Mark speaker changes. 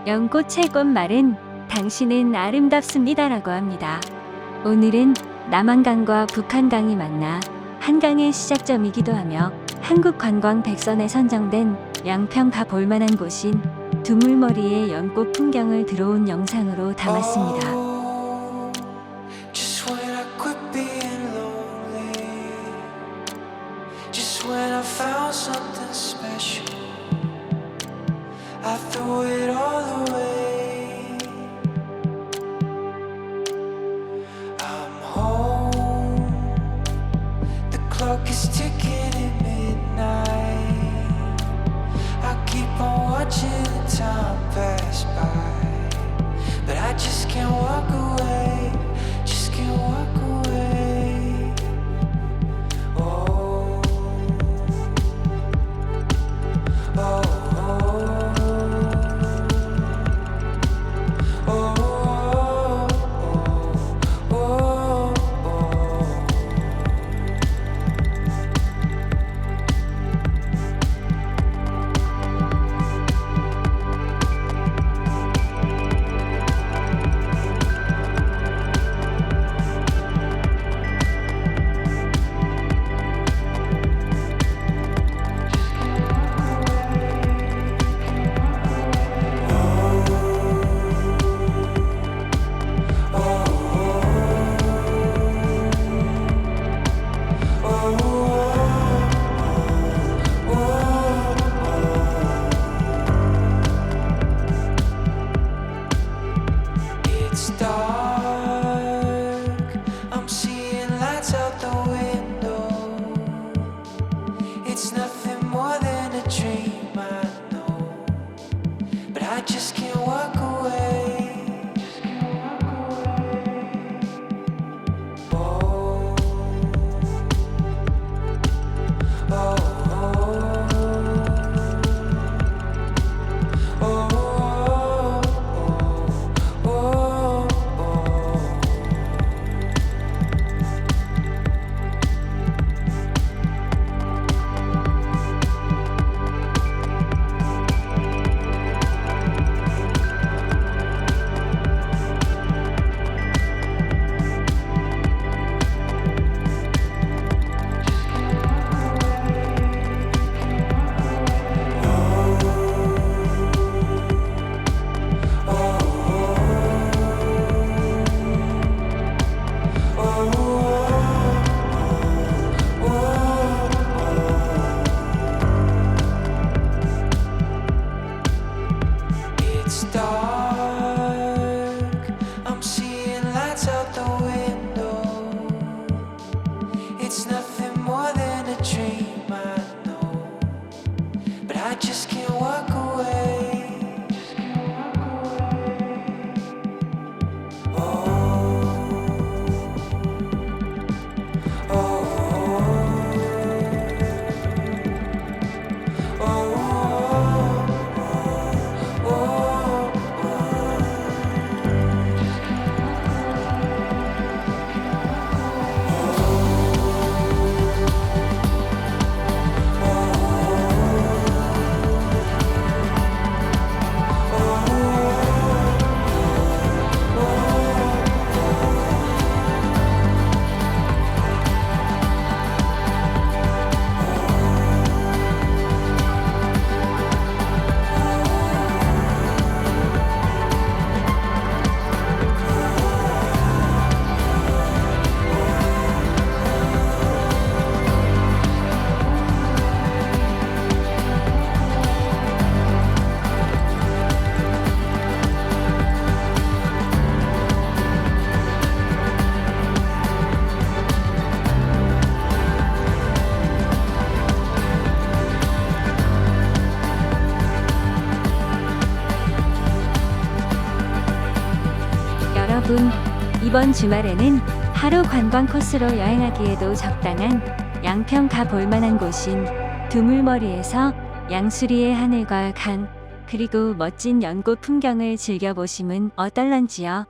Speaker 1: 연꽃의 꽃말은 당신은 아름답습니다라고 합니다. 오늘은 남한강과 북한강이 만나 한강의 시작점이기도 하며 한국 관광 100선에 선정된 양평 가볼 만한 곳인 두물머리의 연꽃 풍경을 들어온 영상으로 담았습니다.
Speaker 2: Just when I quit being lonely, just when I found something special, I threw it all away. I'm home, the clock is ticking at midnight. I keep on watching the time pass by, but I just can't walk away, just can't walk away. Oh, oh, oh, oh, oh, oh, oh. It's dark, I'm seeing lights out the window. It's nothing more than a dream, I know, but I just can't walk away. Oh, oh, oh, oh, oh, oh, oh. It's dark, I'm seeing lights out the window. It's nothing more than a dream, I know, but I just can't walk away. Oh, oh, oh, oh.
Speaker 1: 여러분, 이번 주말에는 하루 관광 코스로 여행하기에도 적당한 양평 가볼 만한 곳인 두물머리에서 양수리의 하늘과 강, 그리고 멋진 연꽃 풍경을 즐겨보심은 어떨런지요?